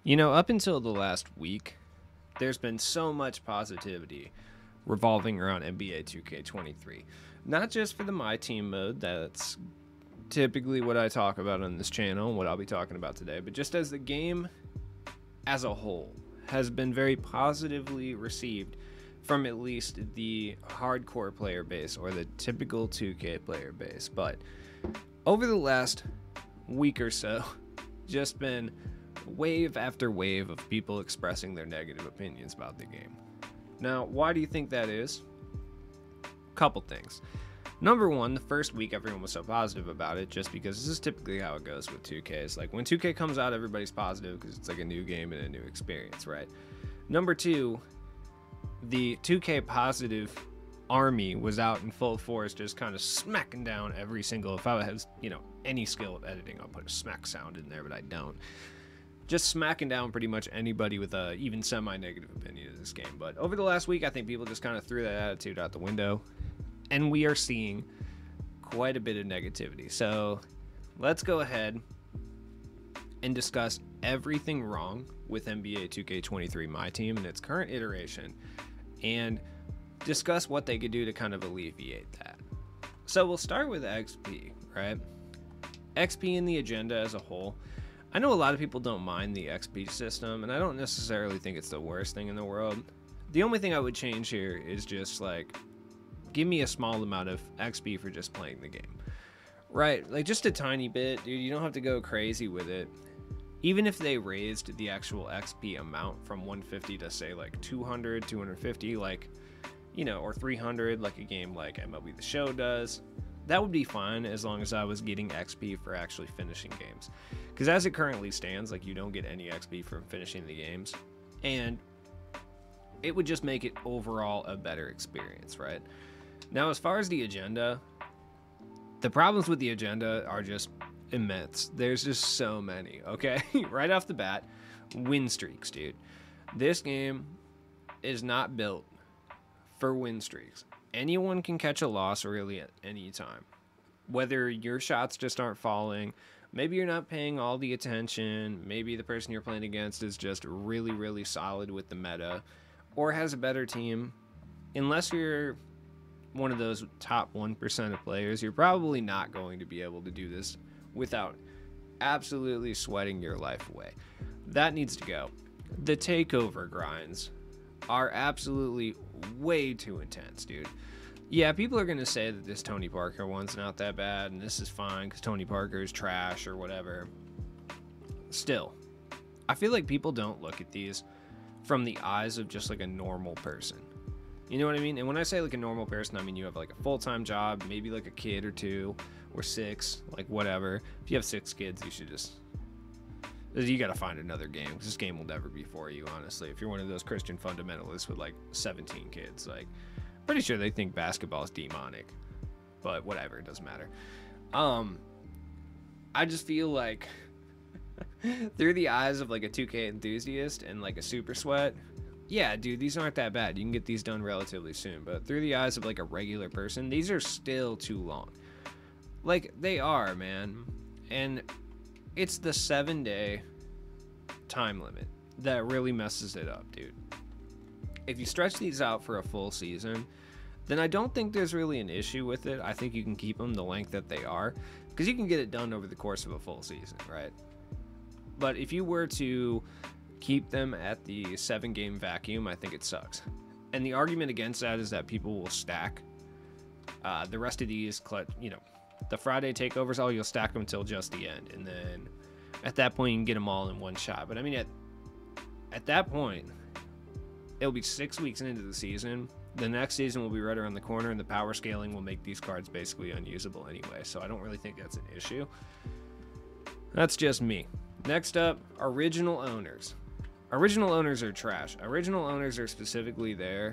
Up until the last week, there's been so much positivity revolving around NBA 2K23. Not just for the My Team mode, that's typically what I talk about on this channel and what I'll be talking about today, but just as the game as a whole has been very positively received from at least the hardcore player base or the typical 2K player base. But over the last week or so, just been wave after wave of people expressing their negative opinions about the game. Now, why do you think that is? Couple things. Number one, the first week everyone was so positive about it just because this is typically how it goes with 2K. It's like when 2K comes out, everybody's positive because it's like a new game and a new experience, right? Number two, the 2K positive army was out in full force just kind of smacking down every single, if I have, any skill of editing, I'll put a smack sound in there, but I don't. Just smacking down pretty much anybody with a even semi-negative opinion of this game. But over the last week, I think people just kind of threw that attitude out the window, and we are seeing quite a bit of negativity. So let's go ahead and discuss everything wrong with NBA 2K23 My Team and its current iteration, and discuss what they could do to kind of alleviate that. So we'll start with XP, right? XP and the agenda as a whole. I know a lot of people don't mind the XP system, and I don't necessarily think it's the worst thing in the world. The only thing I would change here is just like, give me a small amount of XP for just playing the game. Right, like just a tiny bit, dude. You don't have to go crazy with it. Even if they raised the actual XP amount from 150 to say like 200, 250, like, or 300, like a game like MLB The Show does, that would be fine as long as I was getting XP for actually finishing games. Because as it currently stands, like, you don't get any XP from finishing the games, and it would just make it overall a better experience, right? Now, as far as the agenda, the problems with the agenda are just immense. There's just so many, okay? Right off the bat, win streaks, dude. This game is not built for win streaks. Anyone can catch a loss really at any time. Whether your shots just aren't falling, maybe you're not paying all the attention, maybe the person you're playing against is just really, really solid with the meta, or has a better team. Unless you're one of those top 1% of players, you're probably not going to be able to do this without absolutely sweating your life away. That needs to go. The takeover grinds are absolutely way too intense, dude. Yeah, people are going to say that this Tony Parker one's not that bad and this is fine because Tony Parker is trash or whatever. Still, I feel like people don't look at these from the eyes of just like a normal person. You know what I mean? And when I say like a normal person, I mean you have like a full-time job, maybe like a kid or two or six, like whatever. If you have 6 kids, you got to find another game because this game will never be for you, honestly. If you're one of those Christian fundamentalists with like 17 kids, like, pretty sure they think basketball is demonic, but whatever, it doesn't matter. I just feel like through the eyes of like a 2K enthusiast and like a super sweat, yeah, dude, these aren't that bad. You can get these done relatively soon, but through the eyes of like a regular person, these are still too long. Like, they are, man. And it's the 7-day time limit that really messes it up, dude. If you stretch these out for a full season, then I don't think there's really an issue with it. I think you can keep them the length that they are, because you can get it done over the course of a full season, right? But if you were to keep them at the 7-game vacuum, I think it sucks. And the argument against that is that people will stack the rest of these, the Friday takeovers, you'll stack them until just the end, and then at that point you can get them all in one shot. But I mean, at that point, it'll be 6 weeks into the season. The next season will be right around the corner, and the power scaling will make these cards basically unusable anyway, so I don't really think that's an issue. That's just me. Next up, original owners. Original owners are trash. Original owners are specifically there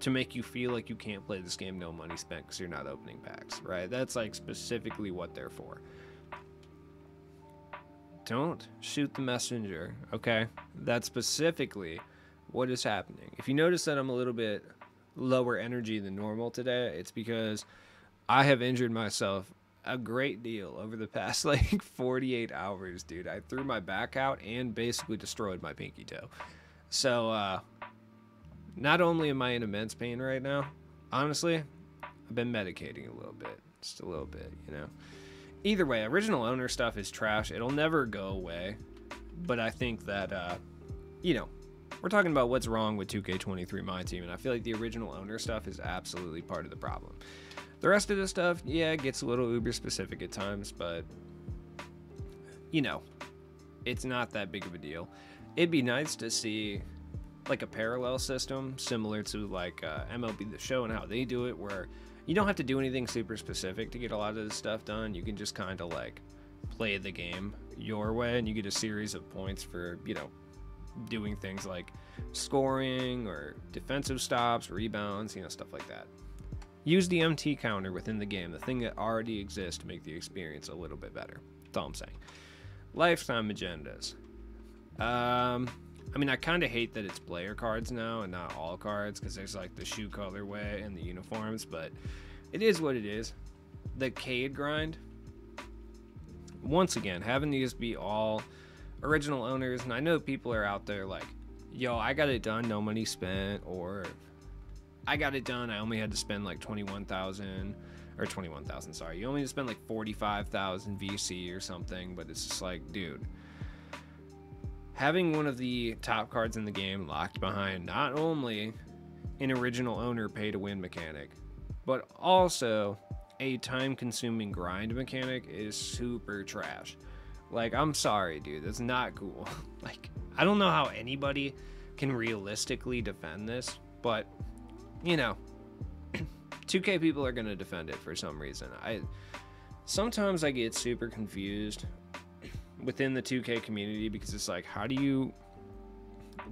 to make you feel like you can't play this game no money spent because you're not opening packs, right? That's like specifically what they're for. Don't shoot the messenger, okay? That's specifically what is happening. If you notice that I'm a little bit lower energy than normal today, it's because I have injured myself a great deal over the past like 48 hours, dude. I threw my back out and basically destroyed my pinky toe. So, not only am I in immense pain right now, honestly, I've been medicating a little bit. Just a little bit, you know. Either way, original owner stuff is trash. It'll never go away. But I think that, you know, we're talking about what's wrong with 2K23 My Team, and I feel like the original owner stuff is absolutely part of the problem. The rest of the stuff, yeah, it gets a little uber specific at times, but, you know, it's not that big of a deal. It'd be nice to see like a parallel system similar to like MLB The Show and how they do it, where you don't have to do anything super specific to get a lot of this stuff done. You can just kind of like play the game your way, and you get a series of points for, you know, doing things like scoring or defensive stops, rebounds, you know, stuff like that. Use the MT counter within the game, the thing that already exists, to make the experience a little bit better. That's all I'm saying. Lifetime agendas. I mean, I kind of hate that it's player cards now and not all cards, because there's like the shoe colorway and the uniforms, but it is what it is. The Cade grind, once again, having these be all original owners, and I know people are out there like, yo, I got it done, no money spent, or I got it done, I only had to spend like 21,000, or 21,000, sorry, you only had to spend like 45,000 VC or something, but it's just like, dude, having one of the top cards in the game locked behind not only an original owner pay to win mechanic, but also a time consuming grind mechanic is super trash. Like, I'm sorry, dude, that's not cool. Like, I don't know how anybody can realistically defend this, but, you know, 2K people are going to defend it for some reason. Sometimes I get super confused within the 2K community, because it's like, how do you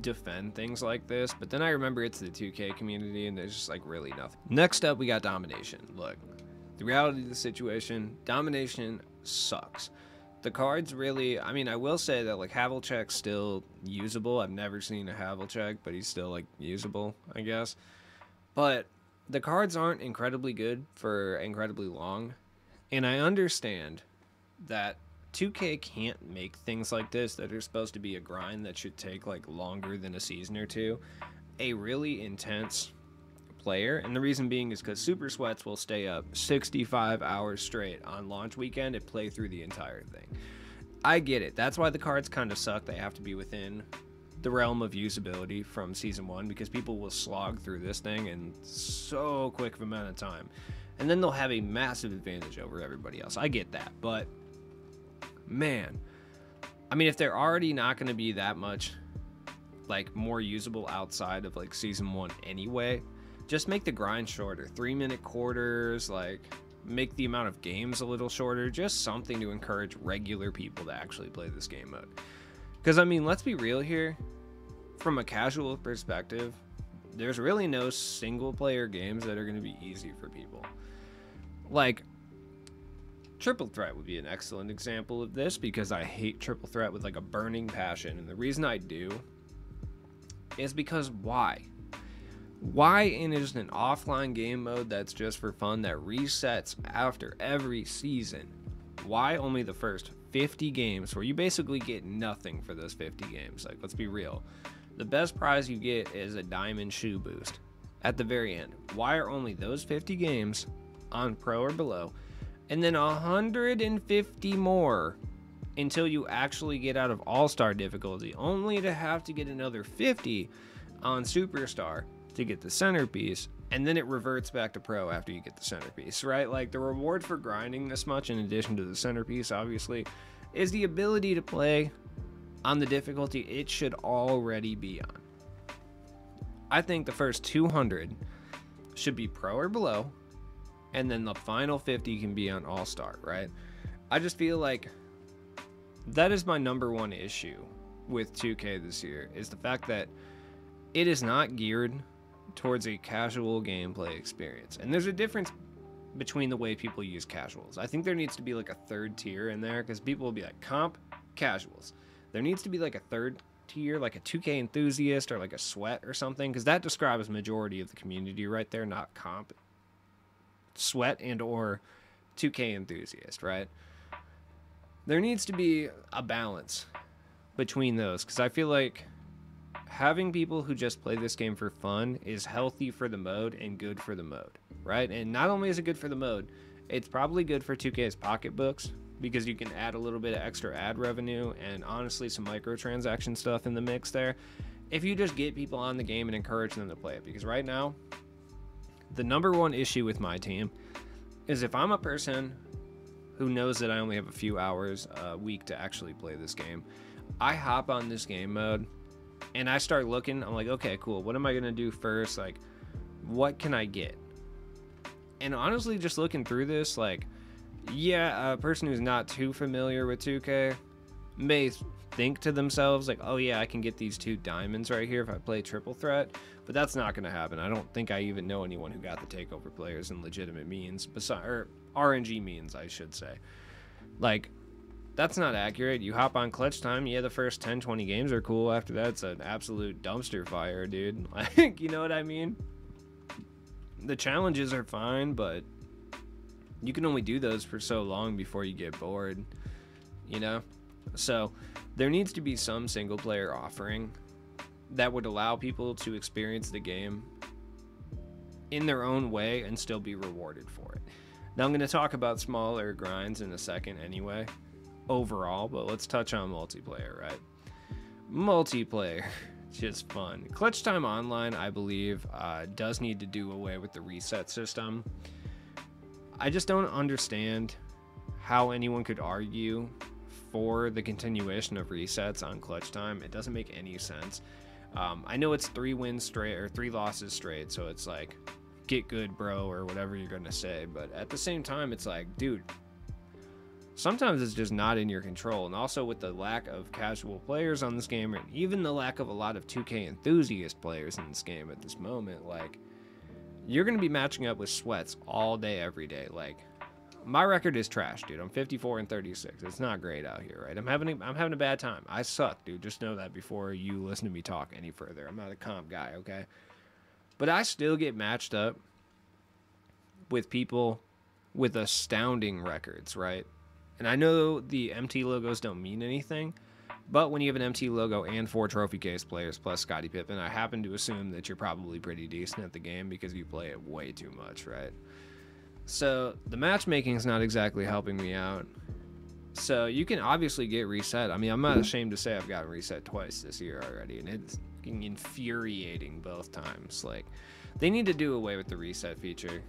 defend things like this? But then I remember it's the 2K community, and there's just like really nothing. Next up, we got domination. Look, the reality of the situation, domination sucks. The cards really, I mean, I will say that like Havlicek's still usable. I've never seen a Havlicek, but he's still like usable, I guess. But the cards aren't incredibly good for incredibly long, and I understand that 2K can't make things like this that are supposed to be a grind that should take like longer than a season or two a really intense player. And the reason being is because Super Sweats will stay up 65 hours straight on launch weekend and play through the entire thing. I get it. That's why the cards kind of suck. They have to be within the realm of usability from season 1, because people will slog through this thing in so quick of an amount of time, and then they'll have a massive advantage over everybody else. I get that, but man, I mean, if they're already not going to be that much like more usable outside of like season 1 anyway, just make the grind shorter. 3-minute quarters, like make the amount of games a little shorter, just something to encourage regular people to actually play this game mode. Because I mean, let's be real here, from a casual perspective, there's really no single player games that are going to be easy for people. Like, Triple Threat would be an excellent example of this, because I hate Triple Threat with like a burning passion, and the reason I do is because why in just an offline game mode that's just for fun, that resets after every season, why only the first 50 games, where you basically get nothing for those 50 games? Like, let's be real, the best prize you get is a diamond shoe boost at the very end. Why are only those 50 games on pro or below, and then 150 more until you actually get out of All-Star difficulty, only to have to get another 50 on Superstar to get the centerpiece, and then it reverts back to pro after you get the centerpiece, right? Like, the reward for grinding this much, in addition to the centerpiece, obviously, is the ability to play on the difficulty it should already be on. I think the first 200 should be pro or below, and then the final 50 can be on All-Star, right? I just feel like that is my number one issue with 2K this year, is the fact that it is not geared towards a casual gameplay experience. And there's a difference between the way people use casuals. I think there needs to be like a third tier in there, because people will be like, comp, casuals. There needs to be like a third tier, like a 2K enthusiast or like a sweat or something, because that describes majority of the community right there, not comp. Sweat and or 2K enthusiast, right? There needs to be a balance between those, because I feel like having people who just play this game for fun is healthy for the mode and good for the mode, right? And not only is it good for the mode, it's probably good for 2K's pocketbooks, because you can add a little bit of extra ad revenue and honestly some microtransaction stuff in the mix there if you just get people on the game and encourage them to play it. Because right now, the number one issue with my team is if I'm a person who knows that I only have a few hours a week to actually play this game, I hop on this game mode and I start looking. I'm like, okay, cool. What am I going to do first? Like, what can I get? And honestly, just looking through this, like, yeah, a person who's not too familiar with 2K may think to themselves, like, oh yeah, I can get these 2 diamonds right here if I play triple threat. But that's not going to happen. I don't think I even know anyone who got the takeover players in legitimate means, or RNG means, I should say. Like, that's not accurate. You hop on clutch time, yeah, the first 10-20 games are cool. After that, it's an absolute dumpster fire, dude. Like, you know what I mean? The challenges are fine, but you can only do those for so long before you get bored, you know? So there needs to be some single player offering that would allow people to experience the game in their own way and still be rewarded for it. Now I'm going to talk about smaller grinds in a second anyway, overall, but let's touch on multiplayer, right? Multiplayer, just fun. Clutch Time Online, I believe, does need to do away with the reset system. I just don't understand how anyone could argue for the continuation of resets on clutch time. It doesn't make any sense. I know it's 3 wins straight or 3 losses straight, so it's like, get good, bro, or whatever you're gonna say. But at the same time, it's like, dude, sometimes it's just not in your control. And also with the lack of casual players on this game, and even the lack of a lot of 2K enthusiast players in this game at this moment, like, you're gonna be matching up with sweats all day, every day. Like, my record is trash, dude. I'm 54-36. It's not great out here, right? I'm having a bad time. I suck, dude. Just know that before you listen to me talk any further. I'm not a comp guy, okay? But I still get matched up with people with astounding records, right? And I know the MT logos don't mean anything, but when you have an MT logo and 4 trophy case players plus Scottie Pippen, I happen to assume that you're probably pretty decent at the game because you play it way too much, right? So the matchmaking is not exactly helping me out. So you can obviously get reset. I mean, I'm not ashamed to say I've gotten reset twice this year already, and it's infuriating both times. Like, they need to do away with the reset feature.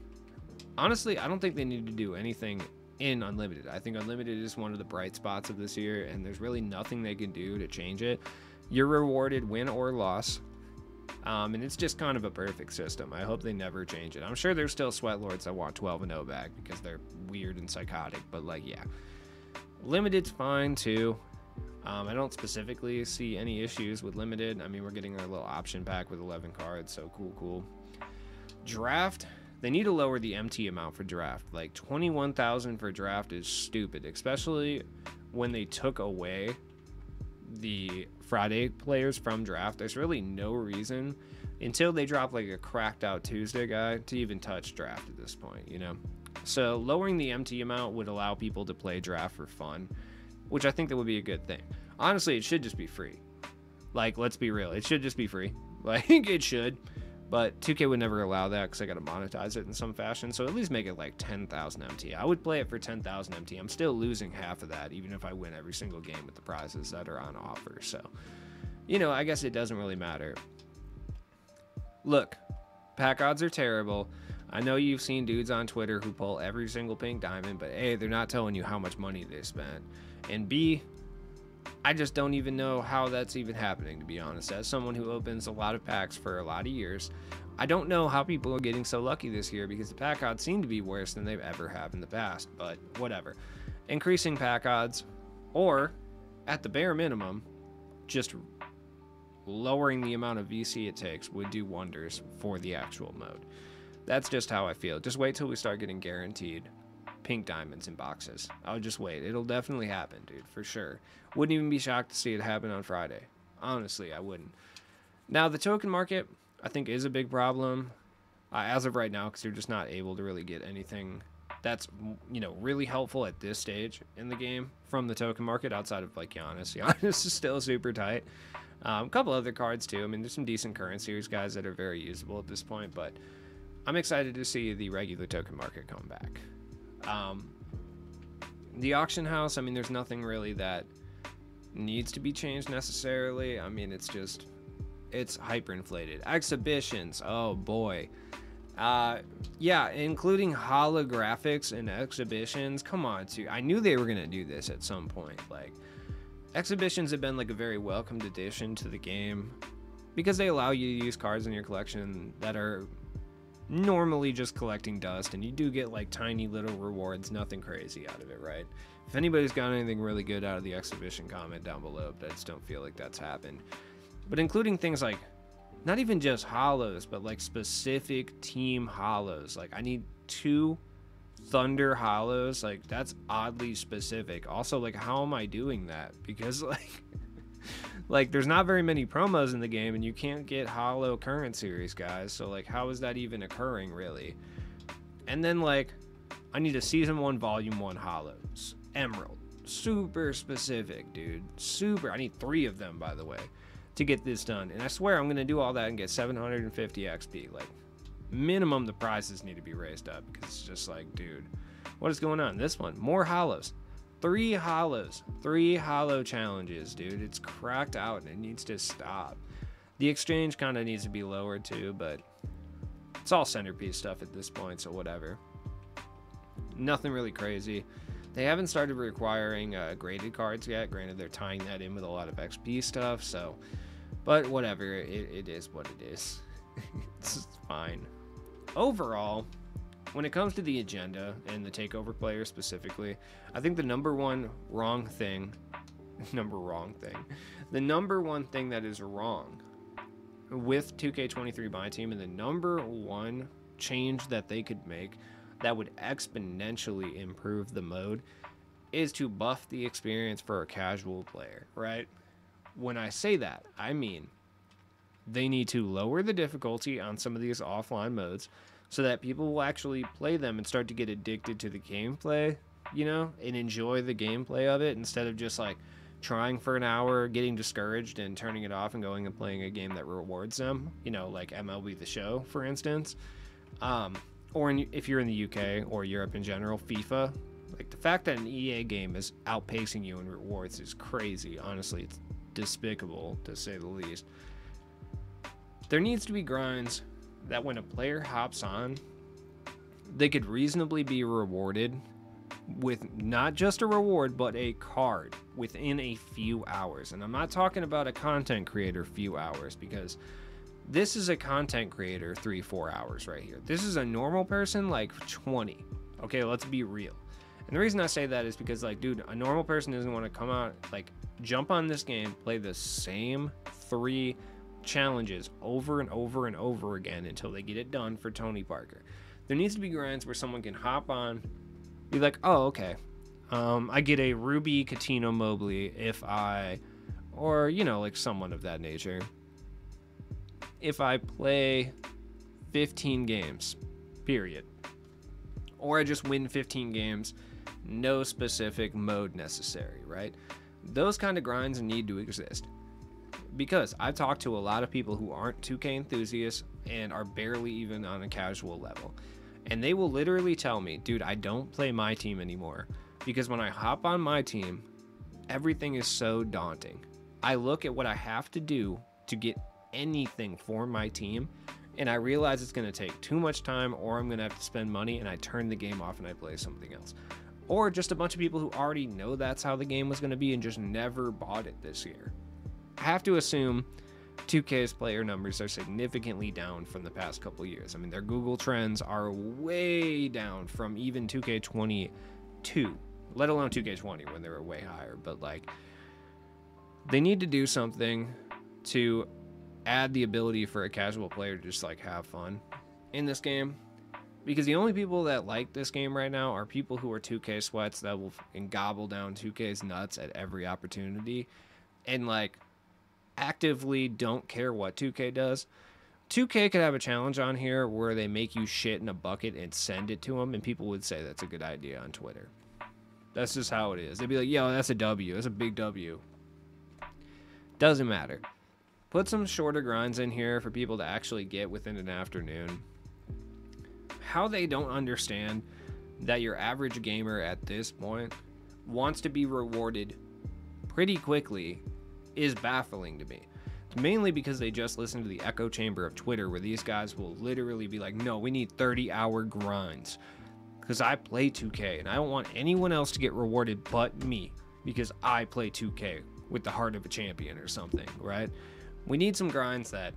Honestly, I don't think they need to do anything in Unlimited. I think Unlimited is one of the bright spots of this year, and there's really nothing they can do to change it. You're rewarded win or loss. And it's just kind of a perfect system. I hope they never change it. I'm sure there's still sweat lords that want 12-0 back because they're weird and psychotic, but like, yeah. Limited's fine too. I don't specifically see any issues with Limited. I mean, we're getting our little option pack with 11 cards, so cool. Draft, they need to lower the MT amount for draft. Like, 21,000 for draft is stupid, especially when they took away the Friday players from draft. There's really no reason until they drop like a cracked out Tuesday guy to even touch draft at this point, you know? So lowering the MT amount would allow people to play draft for fun, which I think that would be a good thing. Honestly, it should just be free. Like, let's be real. It should just be free. Like, it should. But 2K would never allow that because I got to monetize it in some fashion. So at least make it like 10,000 MT. I would play it for 10,000 MT. I'm still losing half of that, even if I win every single game with the prizes that are on offer. So, you know, I guess it doesn't really matter. Look, pack odds are terrible. I know you've seen dudes on Twitter who pull every single pink diamond, but A, they're not telling you how much money they spent. And B, I just don't even know how that's even happening, to be honest. As someone who opens a lot of packs for a lot of years, I don't know how people are getting so lucky this year because the pack odds seem to be worse than they've ever have in the past, but whatever. Increasing pack odds, or at the bare minimum, just lowering the amount of VC it takes would do wonders for the actual mode. That's just how I feel. Just wait till we start getting guaranteed pink diamonds in boxes. I'll just wait. It'll definitely happen, dude, for sure. Wouldn't even be shocked to see it happen on Friday. Honestly, I wouldn't. Now, the token market, I think, is a big problem as of right now because you're just not able to really get anything That's, you know, really helpful at this stage in the game from the token market outside of like Giannis. Giannis is still super tight. A couple other cards too. I mean, there's some decent current series guys that are very usable at this point, but I'm excited to see the regular token market come back. The auction house, I mean, there's nothing really that needs to be changed necessarily. I mean, it's hyperinflated. Exhibitions, oh boy. Yeah, including holographics and exhibitions. Come on, too. I knew they were gonna do this at some point. Like, exhibitions have been like a very welcomed addition to the game because they allow you to use cards in your collection that are normally just collecting dust, and you do get like tiny little rewards, nothing crazy out of it, right? If anybody's got anything really good out of the exhibition, comment down below, but I just don't feel like that's happened. But including things like not even just hollows, but like specific team hollows. Like I need 2 Thunder hollows. Like that's oddly specific. Also, like, how am I doing that? Because like there's not very many promos in the game, and you can't get hollow current series guys. So like, how is that even occurring, really? And then like, I need a season 1 volume 1 hollows emerald. Super specific, dude. Super. I need 3 of them, by the way, to get this done. And I swear I'm gonna do all that and get 750 XP. Like, minimum the prizes need to be raised up, because it's just like, dude, what is going on? This one, more hollows. 3 hollows, 3 hollow challenges, dude. It's cracked out and it needs to stop. The exchange kind of needs to be lowered too, but it's all centerpiece stuff at this point, so whatever. Nothing really crazy. They haven't started requiring graded cards yet. Granted, they're tying that in with a lot of XP stuff, so, but whatever, it is what it is. It's fine. Overall, when it comes to the agenda and the takeover players specifically, I think the number one thing that is wrong with 2K23 My Team, and the number one change that they could make that would exponentially improve the mode, is to buff the experience for a casual player, right? When I say that, I mean they need to lower the difficulty on some of these offline modes so that people will actually play them and start to get addicted to the gameplay, you know, and enjoy the gameplay of it, instead of just like trying for an hour, getting discouraged and turning it off and going and playing a game that rewards them, you know, like MLB The Show, for instance. Or if you're in the UK or Europe in general, FIFA. Like, the fact that an EA game is outpacing you in rewards is crazy. Honestly, it's despicable, to say the least. There needs to be grinds that when a player hops on, they could reasonably be rewarded with not just a reward, but a card within a few hours. And I'm not talking about a content creator few hours, because this is a content creator 3-4 hours right here. This is a normal person like 20. Okay, let's be real. And the reason I say that is because, like, dude, a normal person doesn't want to come out, like, jump on this game, play the same 3 challenges over and over and over again until they get it done for Tony Parker. There needs to be grinds where someone can hop on, be like, oh, okay, I get a Ruby Katino Mobley if I, or, you know, like someone of that nature, if I play 15 games, period. Or I just win 15 games, no specific mode necessary, right? Those kind of grinds need to exist. Because I've talked to a lot of people who aren't 2K enthusiasts and are barely even on a casual level. And they will literally tell me, dude, I don't play My Team anymore, because when I hop on My Team, everything is so daunting. I look at what I have to do to get anything for my team, and I realize it's going to take too much time, or I'm going to have to spend money, and I turn the game off and I play something else. Or just a bunch of people who already know that's how the game was going to be and just never bought it this year. I have to assume 2K's player numbers are significantly down from the past couple years. I mean, their Google trends are way down from even 2K22, let alone 2K20 when they were way higher. But like, they need to do something to add the ability for a casual player to just like have fun in this game, because the only people that like this game right now are people who are 2K sweats that will gobble down 2K's nuts at every opportunity and like actively don't care what 2K does, 2K could have a challenge on here where they make you shit in a bucket and send it to them, and people would say that's a good idea on Twitter. That's just how it is. They'd be like, yo, that's a W. That's a big W. Doesn't matter. Put some shorter grinds in here for people to actually get within an afternoon. How they don't understand that your average gamer at this point wants to be rewarded pretty quickly is baffling to me. It's mainly because they just listen to the echo chamber of Twitter, where these guys will literally be like, no, we need 30-hour grinds. Because I play 2K and I don't want anyone else to get rewarded but me, because I play 2K with the heart of a champion or something, right? We need some grinds that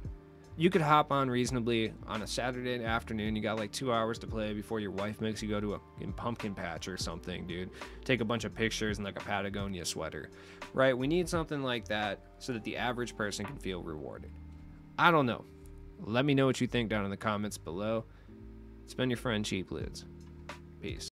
you could hop on reasonably on a Saturday afternoon. You got like 2 hours to play before your wife makes you go to a pumpkin patch or something, dude. Take a bunch of pictures in like a Patagonia sweater, right? We need something like that so that the average person can feel rewarded. I don't know. Let me know what you think down in the comments below. It's been your friend Cheap Lids. Peace.